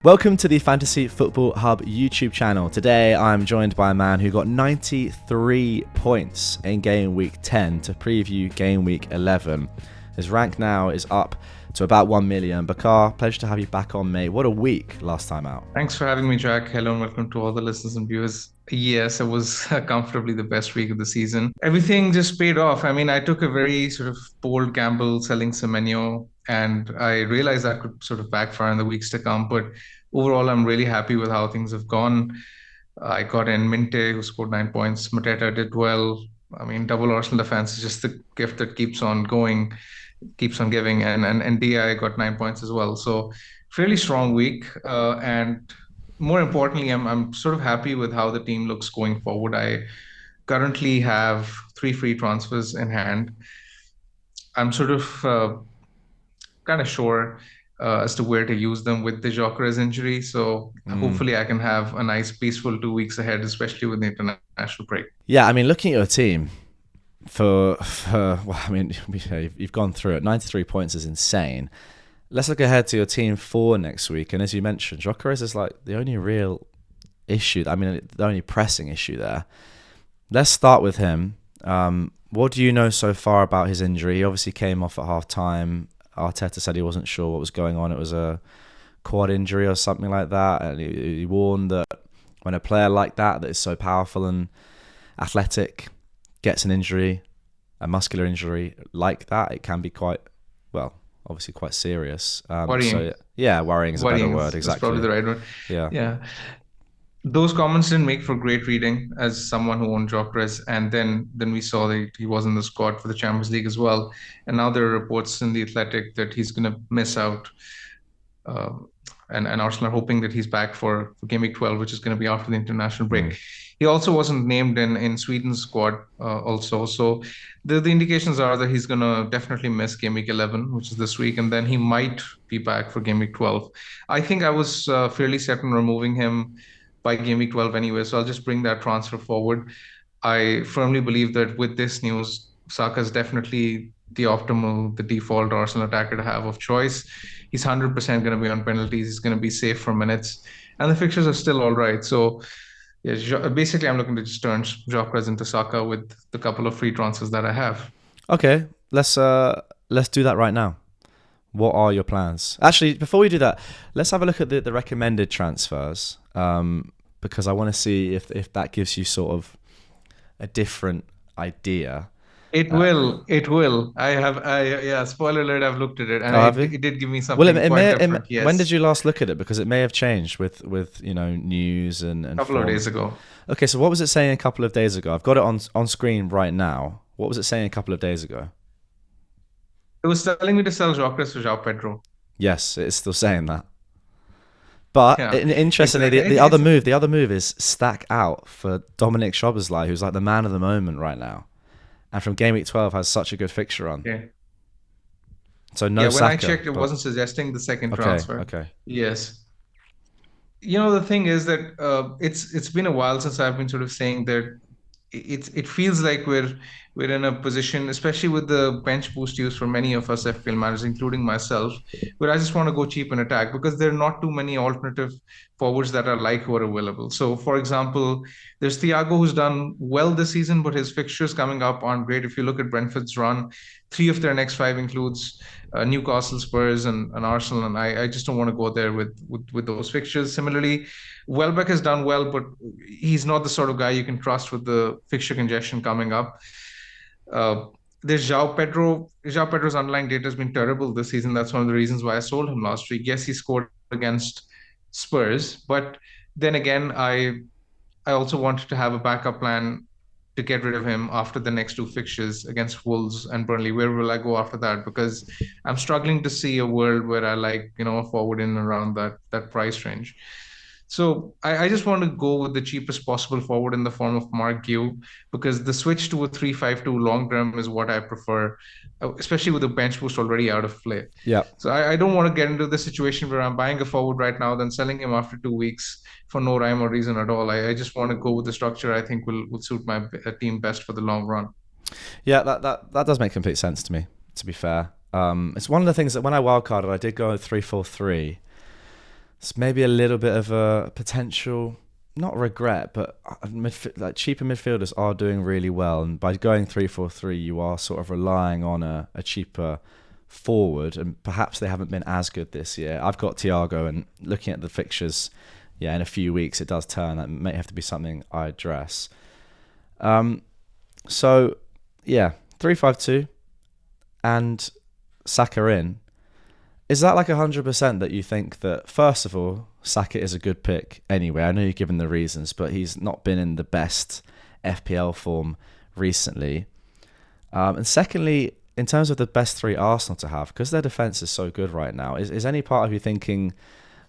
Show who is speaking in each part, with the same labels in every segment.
Speaker 1: Welcome to the Fantasy Football Hub YouTube channel. Today I'm joined by a man who got 93 points in Game Week 10 to preview Game Week 11. His rank now is up to about 1 million. Bakar, pleasure to have you back on, mate. What a week last time out.
Speaker 2: Thanks for having me, Jack. Hello and welcome to all the listeners and viewers. Yes, it was comfortably the best week of the season. Everything just paid off. I mean, I took a very sort of bold gamble selling Semenyo, and I realized that could sort of backfire in the weeks to come. But overall, I'm really happy with how things have gone. I got in Minte, who scored 9 points. Mateta did well. I mean, double Arsenal defense is just the gift that keeps on going, keeps on giving. And DI got 9 points as well. So fairly strong week. And more importantly, I'm sort of happy with how the team looks going forward. I currently have 3 free transfers in hand. I'm sort of kind of sure as to where to use them with the GYOKERES injury. So hopefully I can have a nice, peaceful 2 weeks ahead, especially with the international break.
Speaker 1: Yeah, I mean, looking at your team, well, I mean, you've gone through it. 93 points is insane. Let's look ahead to your team for next week. And as you mentioned, GYOKERES is like the only real issue. I mean, the only pressing issue there. Let's start with him. What do you know so far about his injury? He obviously came off at half-time. Arteta said he wasn't sure what was going on. It was a quad injury or something like that. And he warned that when a player like that is so powerful and athletic gets an injury, a muscular injury like that, it can be quite, well, obviously quite serious.
Speaker 2: Worrying.
Speaker 1: So, yeah, worrying is a better word. Exactly.
Speaker 2: That's probably the right word.
Speaker 1: Yeah.
Speaker 2: Yeah. Those comments didn't make for great reading as someone who owned GYOKERES, and then we saw that he was in the squad for the Champions League as well. And now there are reports in the Athletic that he's going to miss out. And Arsenal are hoping that he's back for Game Week 12, which is going to be after the international break. He also wasn't named in Sweden's squad also. So the indications are that he's going to definitely miss Game Week 11, which is this week, and then he might be back for Game Week 12. I think I was fairly set on removing him by Game Week 12 anyway, so I'll just bring that transfer forward. I firmly believe that with this news, Saka is definitely the default Arsenal attacker to have of choice. He's 100% going to be on penalties. He's going to be safe for minutes. And the fixtures are still all right. So yeah, basically I'm looking to just turn GYOKERES into Saka with the couple of free transfers that I have.
Speaker 1: Okay, let's do that right now. What are your plans? Actually, before we do that, let's have a look at the recommended transfers, because I want to see if that gives you sort of a different idea.
Speaker 2: It will. Yeah, spoiler alert, I've looked at it, and it did give me something different. Yes.
Speaker 1: When did you last look at it? Because it may have changed with news and
Speaker 2: a couple of days ago.
Speaker 1: Okay, so what was it saying a couple of days ago? I've got it on screen right now. What was it saying a couple of days ago?
Speaker 2: It was telling me to sell GYOKERES for João Pedro.
Speaker 1: Yes, it's still saying that. But yeah, interestingly, the other move is stack out for Dominic Szoboszlai, who's like the man of the moment right now, and from Game Week 12 has such a good fixture on.
Speaker 2: Okay.
Speaker 1: So no Saka.
Speaker 2: When I checked, it wasn't suggesting the second transfer.
Speaker 1: Okay.
Speaker 2: Yes. The thing is that it's been a while since I've been sort of saying that it feels like we're in a position, especially with the bench boost use for many of us FPL managers, including myself, where I just want to go cheap and attack because there are not too many alternative forwards that who are available. So, for example, there's Thiago, who's done well this season, but his fixtures coming up aren't great. If you look at Brentford's run, 3 of their next 5 includes Newcastle, Spurs, and Arsenal, and I just don't want to go there with those fixtures. Similarly, Welbeck has done well, but he's not the sort of guy you can trust with the fixture congestion coming up. There's João Pedro. João Pedro's underlying data has been terrible this season. That's one of the reasons why I sold him last week. Yes, he scored against Spurs, but then again, I also wanted to have a backup plan to get rid of him after the next 2 fixtures against Wolves and Burnley. Where will I go after that? Because I'm struggling to see a world where I a forward in and around that price range. So I just want to go with the cheapest possible forward in the form of Mark Guehi, because the switch to a 3-5-2 long term is what I prefer, especially with the bench boost already out of play.
Speaker 1: Yeah.
Speaker 2: So I don't want to get into the situation where I'm buying a forward right now, then selling him after 2 weeks for no rhyme or reason at all. I just want to go with the structure I think will suit my team best for the long run.
Speaker 1: Yeah, that does make complete sense to me, to be fair. It's one of the things that when I wildcarded, I did go 3-4-3. It's maybe a little bit of a potential, not regret, but like cheaper midfielders are doing really well, and by going 3-4-3, you are sort of relying on a cheaper forward, and perhaps they haven't been as good this year. I've got Thiago, and looking at the fixtures, yeah, in a few weeks it does turn. That may have to be something I address. So yeah, 3-5-2 and Saka in. Is that like 100% that you think that, first of all, Saka is a good pick anyway? I know you've given the reasons, but he's not been in the best FPL form recently. And secondly, in terms of the best three Arsenal to have, because their defence is so good right now, is any part of you thinking,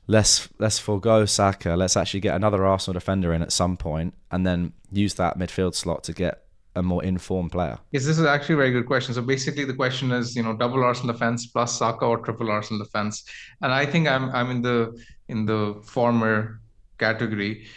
Speaker 1: let's forego Saka, let's actually get another Arsenal defender in at some point, and then use that midfield slot to get a more informed player?
Speaker 2: Yes, this is actually a very good question. So basically, the question is, double Arsenal defense plus Saka or triple Arsenal defense, and I think I'm in the former category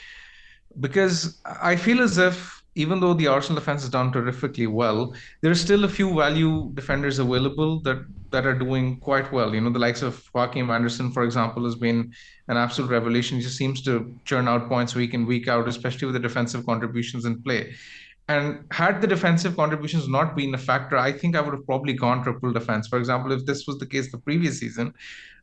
Speaker 2: because I feel as if even though the Arsenal defense has done terrifically well, there's still a few value defenders available that are doing quite well. The likes of Joachim Anderson, for example, has been an absolute revelation. He just seems to churn out points week in, week out, especially with the defensive contributions in play. And had the defensive contributions not been a factor, I think I would have probably gone triple defense. For example, if this was the case the previous season,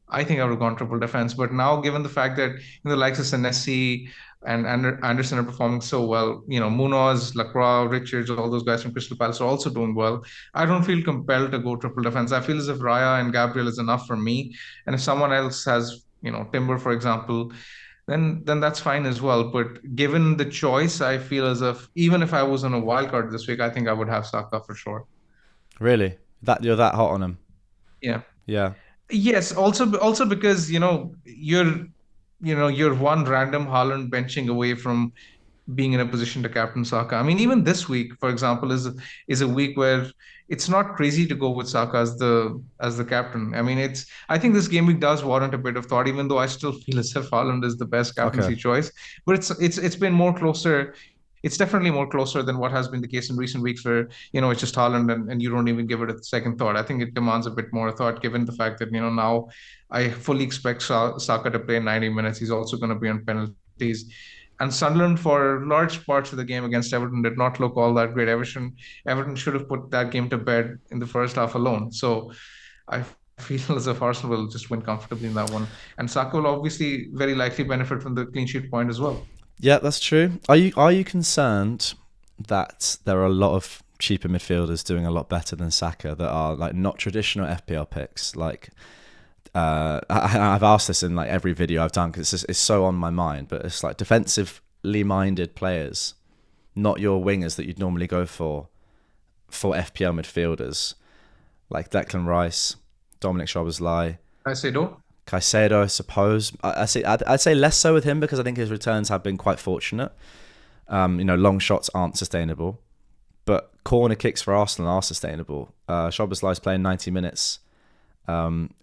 Speaker 2: I think I would have gone triple defense. But now, given the fact that the likes of Senesi and Anderson are performing so well, Munoz, Lacroix, Richards, all those guys from Crystal Palace are also doing well. I don't feel compelled to go triple defense. I feel as if Raya and Gabriel is enough for me. And if someone else has, Timber, for example, then that's fine as well. But given the choice, I feel as if even if I was on a wild card this week, I think I would have Saka for sure.
Speaker 1: Really? That you're that hot on him?
Speaker 2: Yeah.
Speaker 1: Yeah.
Speaker 2: Yes. Also because you're one random Haaland benching away from being in a position to captain Saka. I mean, even this week, for example, is a week where it's not crazy to go with Saka as the captain. I mean, I think this game week does warrant a bit of thought, even though I still feel as if Haaland is the best captaincy
Speaker 1: Okay.
Speaker 2: choice. But it's been more closer. It's definitely more closer than what has been the case in recent weeks, where it's just Haaland and you don't even give it a second thought. I think it demands a bit more thought, given the fact that now I fully expect Saka to play 90 minutes. He's also going to be on penalties. And Sunderland, for large parts of the game against Everton, did not look all that great. Everton should have put that game to bed in the first half alone. So I feel as if Arsenal will just win comfortably in that one. And Saka will obviously very likely benefit from the clean sheet point as well.
Speaker 1: Yeah, that's true. Are you concerned that there are a lot of cheaper midfielders doing a lot better than Saka that are like not traditional FPL picks? Like, I've asked this in like every video I've done because it's so on my mind. But it's like defensively minded players, not your wingers that you'd normally go for FPL midfielders, like Declan Rice, Dominic Szoboszlai, Caicedo, I suppose. I'd say less so with him because I think his returns have been quite fortunate. Long shots aren't sustainable, but corner kicks for Arsenal are sustainable. Szoboszlai's playing 90 minutes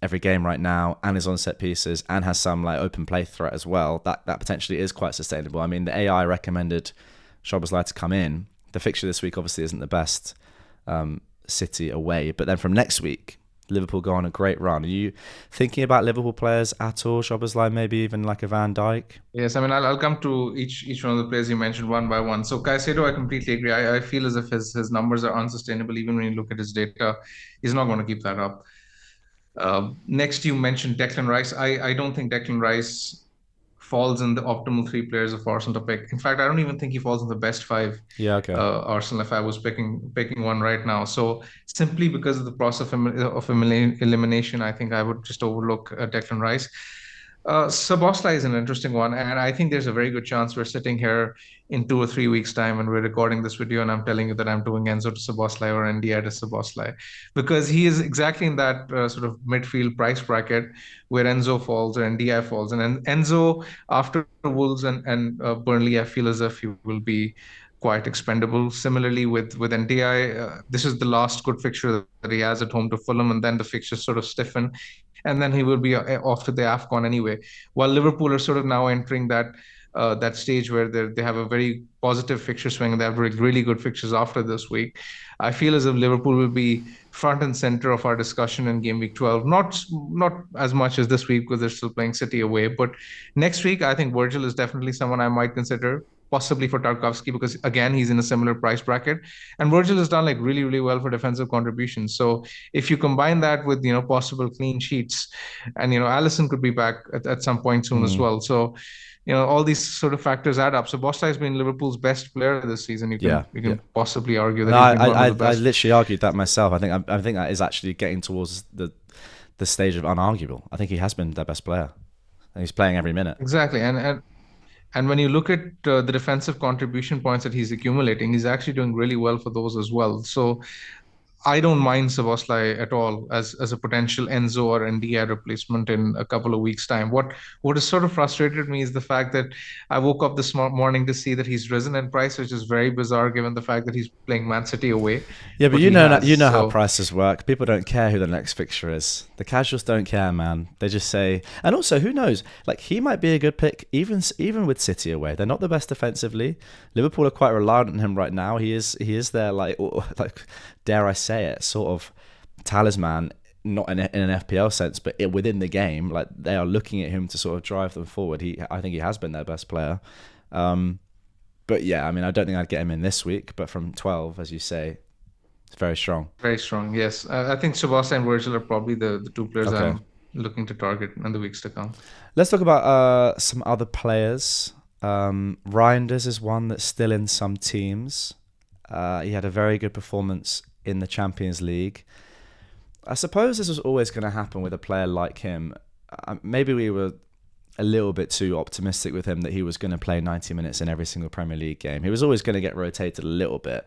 Speaker 1: every game right now, and is on set pieces, and has some like open play threat as well. That potentially is quite sustainable. I mean, the AI recommended Szoboszlai to come in. The fixture this week obviously isn't the best. City away, but then from next week, Liverpool go on a great run. Are you thinking about Liverpool players at all? Szoboszlai, maybe even like a Van Dijk?
Speaker 2: Yes, I mean, I'll come to each one of the players you mentioned one by one. So Caicedo, I completely agree. I feel as if his numbers are unsustainable. Even when you look at his data, he's not going to keep that up. Next, you mentioned Declan Rice. I don't think Declan Rice falls in the optimal three players of Arsenal to pick. In fact, I don't even think he falls in the best five.
Speaker 1: Yeah, okay.
Speaker 2: Arsenal, if I was picking one right now. So simply because of the process of elimination, I think I would just overlook Declan Rice. Szoboszlai is an interesting one, and I think there's a very good chance we're sitting here in 2 or 3 weeks' time and we're recording this video, and I'm telling you that I'm doing Enzo to Szoboszlai or Ndiaye to Szoboszlai, because he is exactly in that sort of midfield price bracket where Enzo falls or Ndiaye falls. And Enzo, after Wolves and Burnley, I feel as if he will be quite expendable. Similarly with Ndiaye, this is the last good fixture that he has at home to Fulham, and then the fixtures sort of stiffen, and then he will be off to the AFCON anyway. While Liverpool are sort of now entering that stage where they have a very positive fixture swing and they have really good fixtures after this week, I feel as if Liverpool will be front and center of our discussion in game week 12. Not as much as this week because they're still playing City away, but next week I think Virgil is definitely someone I might consider, possibly for Tarkovsky, because again he's in a similar price bracket, and Virgil has done like really well for defensive contributions. So if you combine that with possible clean sheets, and Allison could be back at some point soon as well. So all these sort of factors add up. So Bosta has been Liverpool's best player this season. You can possibly argue that
Speaker 1: No,
Speaker 2: he's been one of the best.
Speaker 1: I literally argued that myself. I think that is actually getting towards the stage of unarguable. I think he has been their best player, and he's playing every minute.
Speaker 2: Exactly, and when you look at the defensive contribution points that he's accumulating, he's actually doing really well for those as well. So I don't mind Szoboszlai at all as a potential Enzo or Ndia replacement in a couple of weeks' time. What has sort of frustrated me is the fact that I woke up this morning to see that he's risen in price, which is very bizarre given the fact that he's playing Man City away.
Speaker 1: Yeah, but you know how prices work. People don't care who the next fixture is. The casuals don't care, man. They just say, and also who knows? Like he might be a good pick, even with City away. They're not the best defensively. Liverpool are quite reliant on him right now. He is their like dare I say it, sort of talisman, not in an FPL sense, but within the game. Like they are looking at him to sort of drive them forward. I think he has been their best player. But yeah, I mean, I don't think I'd get him in this week, but from 12, as you say, it's very strong.
Speaker 2: Very strong, yes. I think Szoboszlai and Virgil are probably the two players I'm looking to target in the weeks to come.
Speaker 1: Let's talk about some other players. Reinders is one that's still in some teams. He had a very good performance in the Champions League. I suppose this was always going to happen with a player like him. Maybe we were a little bit too optimistic with him that he was going to play 90 minutes in every single Premier League game. He was always going to get rotated a little bit.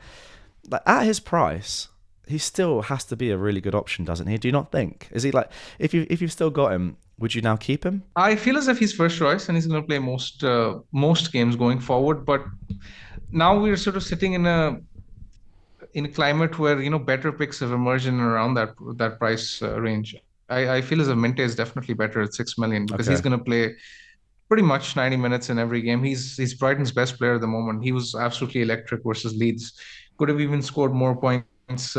Speaker 1: But at his price, he still has to be a really good option, doesn't he? Do you not think? Is he like, if you've still got him, would you now keep him?
Speaker 2: I feel as if he's first choice and he's going to play most games going forward. But now we're sort of sitting in a climate where better picks have emerged in and around that price range. I feel as a Minte is definitely better at 6 million because he's going to play pretty much 90 minutes in every game. He's Brighton's best player at the moment. He was absolutely electric versus Leeds. Could have even scored more points.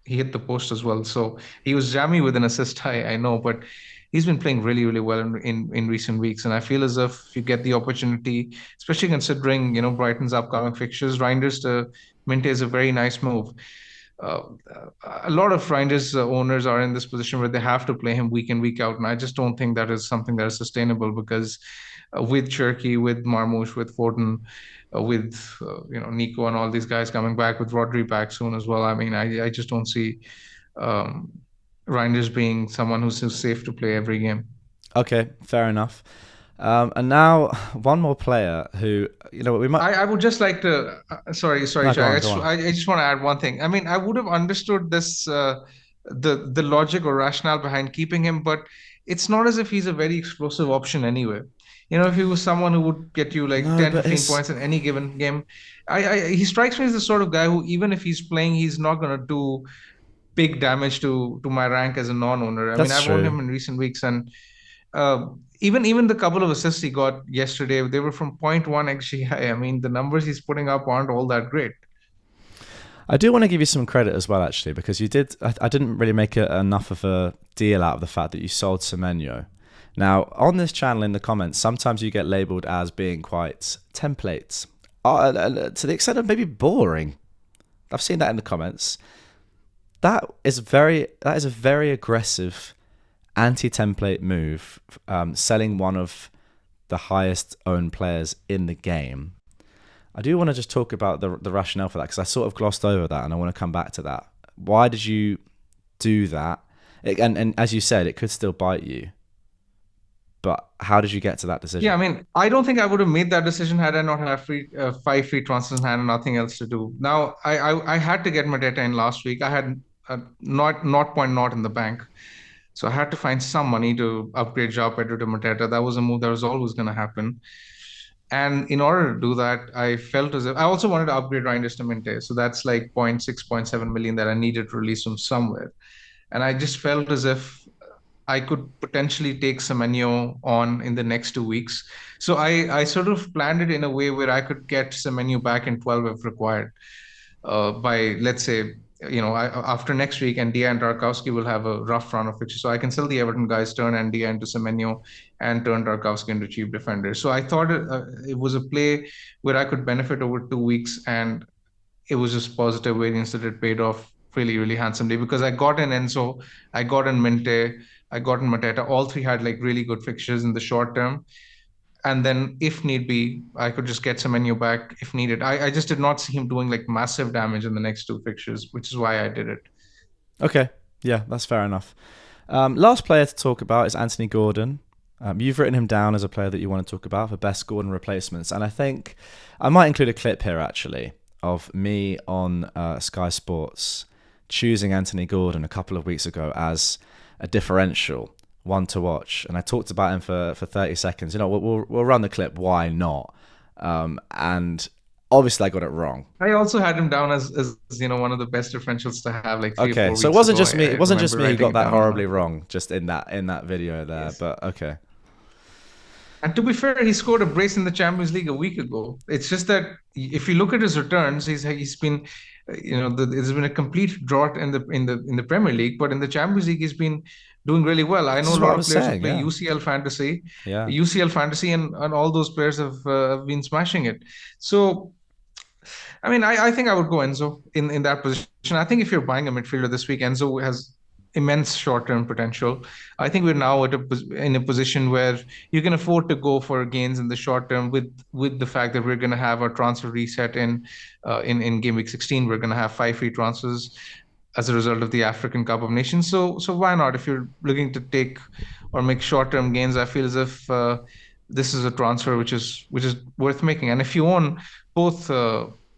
Speaker 2: He hit the post as well. So he was jammy with an assist, I know, but he's been playing really well in recent weeks. And I feel as if you get the opportunity, especially considering Brighton's upcoming fixtures, Reinders to Minte is a very nice move. A lot of Reinders owners are in this position where they have to play him week in, week out. And I just don't think that is something that is sustainable because with Cherki, with Marmoush, with Foden, with Nico and all these guys coming back, with Rodri back soon as well. I mean, I just don't see Reinders being someone who's safe to play every game.
Speaker 1: Okay, fair enough. And now one more player who we might.
Speaker 2: I would just like to. Sorry, no, Jack. I just want to add one thing. I mean, I would have understood this, the logic or rationale behind keeping him, but it's not as if he's a very explosive option anyway. If he was someone who would get you like 10, 15 points in any given game, he strikes me as the sort of guy who, even if he's playing, he's not going to do big damage to my rank as a non-owner. I've owned him in recent weeks, and even the couple of assists he got yesterday, they were from 0.1 XGI. I mean, the numbers he's putting up aren't all that great.
Speaker 1: I do want to give you some credit as well, actually, because you did. I didn't really make enough of a deal out of the fact that you sold Semenyo. Now, on this channel in the comments, sometimes you get labelled as being quite templates, to the extent of maybe boring. I've seen that in the comments. That is a very aggressive anti-template move, selling one of the highest owned players in the game. I do want to just talk about the rationale for that because I sort of glossed over that and I want to come back to that. Why did you do that? And as you said, it could still bite you. But how did you get to that decision?
Speaker 2: Yeah, I mean, I don't think I would have made that decision had I not had 5 free transfers in hand and nothing else to do. Now, I had to get Mateta in last week. I had not in the bank. So I had to find some money to upgrade João Pedro to Mateta. That was a move that was always going to happen. And in order to do that, I felt as if I also wanted to upgrade Reinders to Minte. So that's like 0.6, 0.7 million that I needed to release from somewhere. And I just felt as if I could potentially take Semenyo on in the next 2 weeks. So I sort of planned it in a way where I could get Semenyo back in 12 if required by, let's say, after next week, and Dia and Tarkowski will have a rough run of fixtures. So I can sell the Everton guys, turn and Dia into Semenyo, and turn Tarkowski into chief defender. So I thought it was a play where I could benefit over 2 weeks, and it was just positive variance that it paid off really, really handsomely because I got in Enzo, I got in Minte, I got in Mateta. All three had like really good fixtures in the short term. And then, if need be, I could just get Semenyo back if needed. I just did not see him doing like massive damage in the next two fixtures, which is why I did it.
Speaker 1: Okay, yeah, that's fair enough. Last player to talk about is Anthony Gordon. You've written him down as a player that you want to talk about for best Gordon replacements, and I think I might include a clip here actually of me on Sky Sports choosing Anthony Gordon a couple of weeks ago as a differential one to watch, and I talked about him for 30 seconds. We'll run the clip. Why not? And obviously I got it wrong.
Speaker 2: I also had him down as one of the best differentials to have like 3 or 4
Speaker 1: Okay,
Speaker 2: weeks
Speaker 1: so it wasn't
Speaker 2: ago.
Speaker 1: just me. It wasn't just me who got that
Speaker 2: down
Speaker 1: horribly wrong just in that video there.
Speaker 2: Yes.
Speaker 1: But okay.
Speaker 2: And to be fair, he scored a brace in the Champions League a week ago. It's just that if you look at his returns, he's been, there's been a complete drought in the Premier League, but in the Champions League, he's been doing really well. I know a lot of players who play UCL Fantasy, and all those players have been smashing it. So, I mean, I think I would go Enzo in that position. I think if you're buying a midfielder this week, Enzo has immense short-term potential. I think we're now in a position where you can afford to go for gains in the short term with the fact that we're going to have a transfer reset in game week 16. We're going to have 5 free transfers as a result of the African Cup of Nations. So why not? If you're looking to take or make short-term gains, I feel as if this is a transfer which is worth making. And if you own both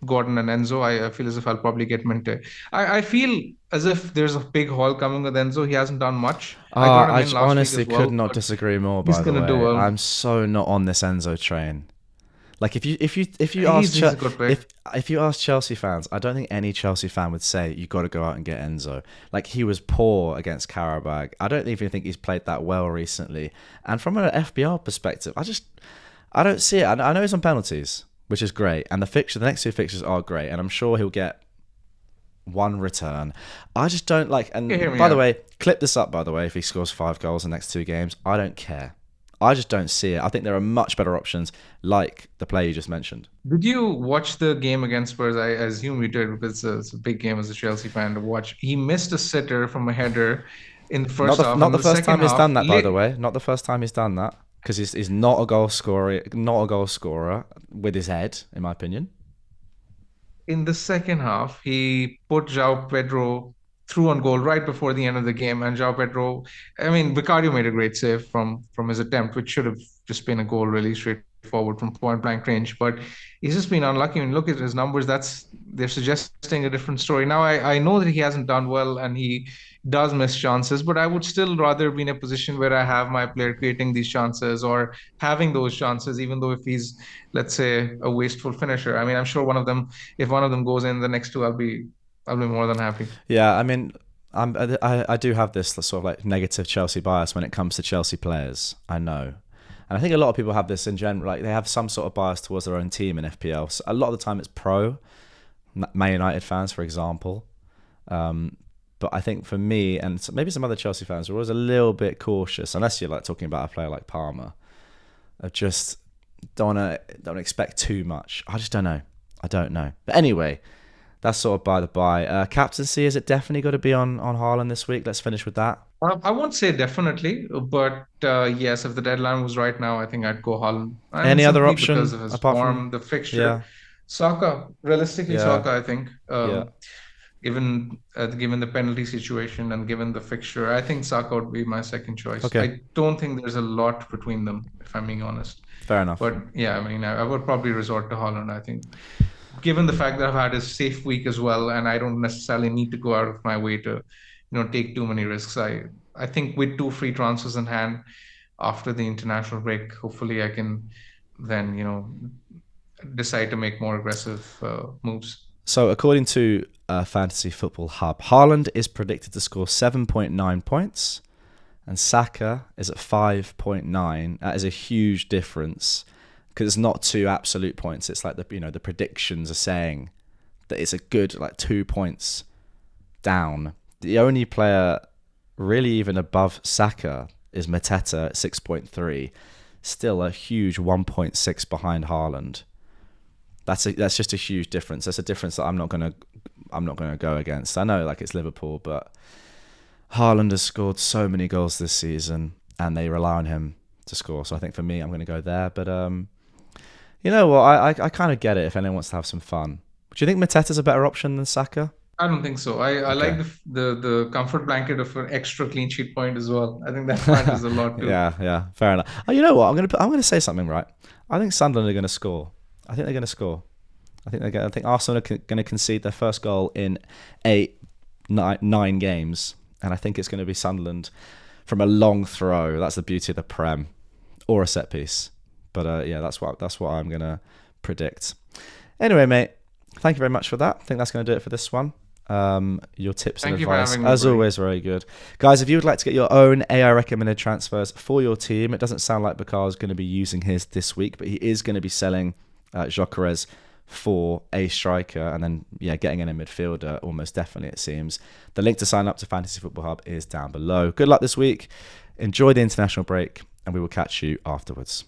Speaker 2: Gordon and Enzo, I feel as if I'll probably get Minte. I feel as if there's a big haul coming with Enzo. He hasn't done much.
Speaker 1: I honestly could not disagree more. By the way,
Speaker 2: do well.
Speaker 1: I'm so not on this Enzo train. Like if you ask Chelsea fans, I don't think any Chelsea fan would say you got to go out and get Enzo. Like he was poor against Qarabag. I don't even think he's played that well recently. And from an FPL perspective, I don't see it. I know he's on penalties, which is great, and the next 2 fixtures are great, and I'm sure he'll get 1 return. I just don't like. And by the way, clip this up. By the way, if he scores 5 goals in the next 2 games, I don't care. I just don't see it. I think there are much better options, like the player you just mentioned.
Speaker 2: Did you watch the game against Spurs? I assume you did because it's a big game as a Chelsea fan to watch. He missed a sitter from a header in the first half.
Speaker 1: Not the first time he's done that, by the way. Not the first time he's done that. Because he's not a goal scorer with his head, in my opinion.
Speaker 2: In the second half, he put João Pedro through on goal right before the end of the game, and João Pedro, Vicario made a great save from his attempt, which should have just been a goal really straightforward from point blank range. But he's just been unlucky. When you look at his numbers, they're suggesting a different story. Now I know that he hasn't done well and he does miss chances, but I would still rather be in a position where I have my player creating these chances or having those chances, even though if he's, let's say, a wasteful finisher. I mean, I'm sure if one of them goes in, the next 2 I'll be more than happy.
Speaker 1: Yeah, I mean, I do have this sort of like negative Chelsea bias when it comes to Chelsea players. I know. And I think a lot of people have this in general. Like they have some sort of bias towards their own team in FPL. So a lot of the time it's pro. Man United fans, for example. But I think for me and maybe some other Chelsea fans, we're always a little bit cautious, unless you're like talking about a player like Palmer. Of just don't expect too much. I just don't know. I don't know. But anyway, that's sort of by the by. Captaincy, is it definitely got to be on Haaland this week? Let's finish with that.
Speaker 2: I won't say definitely, but yes, if the deadline was right now, I think I'd go Haaland.
Speaker 1: Any other option
Speaker 2: because of his
Speaker 1: apart
Speaker 2: form,
Speaker 1: from
Speaker 2: the fixture?
Speaker 1: Yeah.
Speaker 2: Saka, realistically,
Speaker 1: Yeah.
Speaker 2: Saka, I think.
Speaker 1: Yeah.
Speaker 2: Given the penalty situation and given the fixture, I think Saka would be my second choice.
Speaker 1: Okay.
Speaker 2: I don't think there's a lot between them, if I'm being honest.
Speaker 1: Fair enough.
Speaker 2: But yeah, I mean, I would probably resort to Haaland, I think. Given the fact that I've had a safe week as well, and I don't necessarily need to go out of my way to, take too many risks. I think with 2 free transfers in hand after the international break, hopefully I can then, decide to make more aggressive moves.
Speaker 1: So according to Fantasy Football Hub, Haaland is predicted to score 7.9 points and Saka is at 5.9. That is a huge difference because it's not 2 absolute points. It's like the predictions are saying that it's a good 2 points down. The only player really even above Saka is Mateta at 6.3. Still a huge 1.6 behind Haaland. That's just a huge difference. That's a difference that I'm not gonna go against. I know it's Liverpool, but Haaland has scored so many goals this season, and they rely on him to score. So I think for me, I'm going to go there. But you know what? I kind of get it if anyone wants to have some fun. Do you think Mateta's a better option than Saka?
Speaker 2: I don't think so. I like the comfort blanket of an extra clean sheet point as well. I think that matters a lot too.
Speaker 1: Yeah, fair enough. Oh, you know what? I'm gonna say something, right? I think Sunderland are going to score. I think they're going to score. I think Arsenal are going to concede their first goal in 9 games, and I think it's going to be Sunderland from a long throw. That's the beauty of the Prem, or a set piece. But yeah, that's what I'm going to predict. Anyway, mate, thank you very much for that. I think that's going to do it for this one. Your tips and advice, as always, very good. Guys, if you would like to get your own AI recommended transfers for your team, it doesn't sound like Bakar is going to be using his this week, but he is going to be selling GYOKERES for a striker and then getting in a midfielder almost definitely, it seems. The link to sign up to Fantasy Football Hub is down below. Good luck this week. Enjoy the international break, and we will catch you afterwards.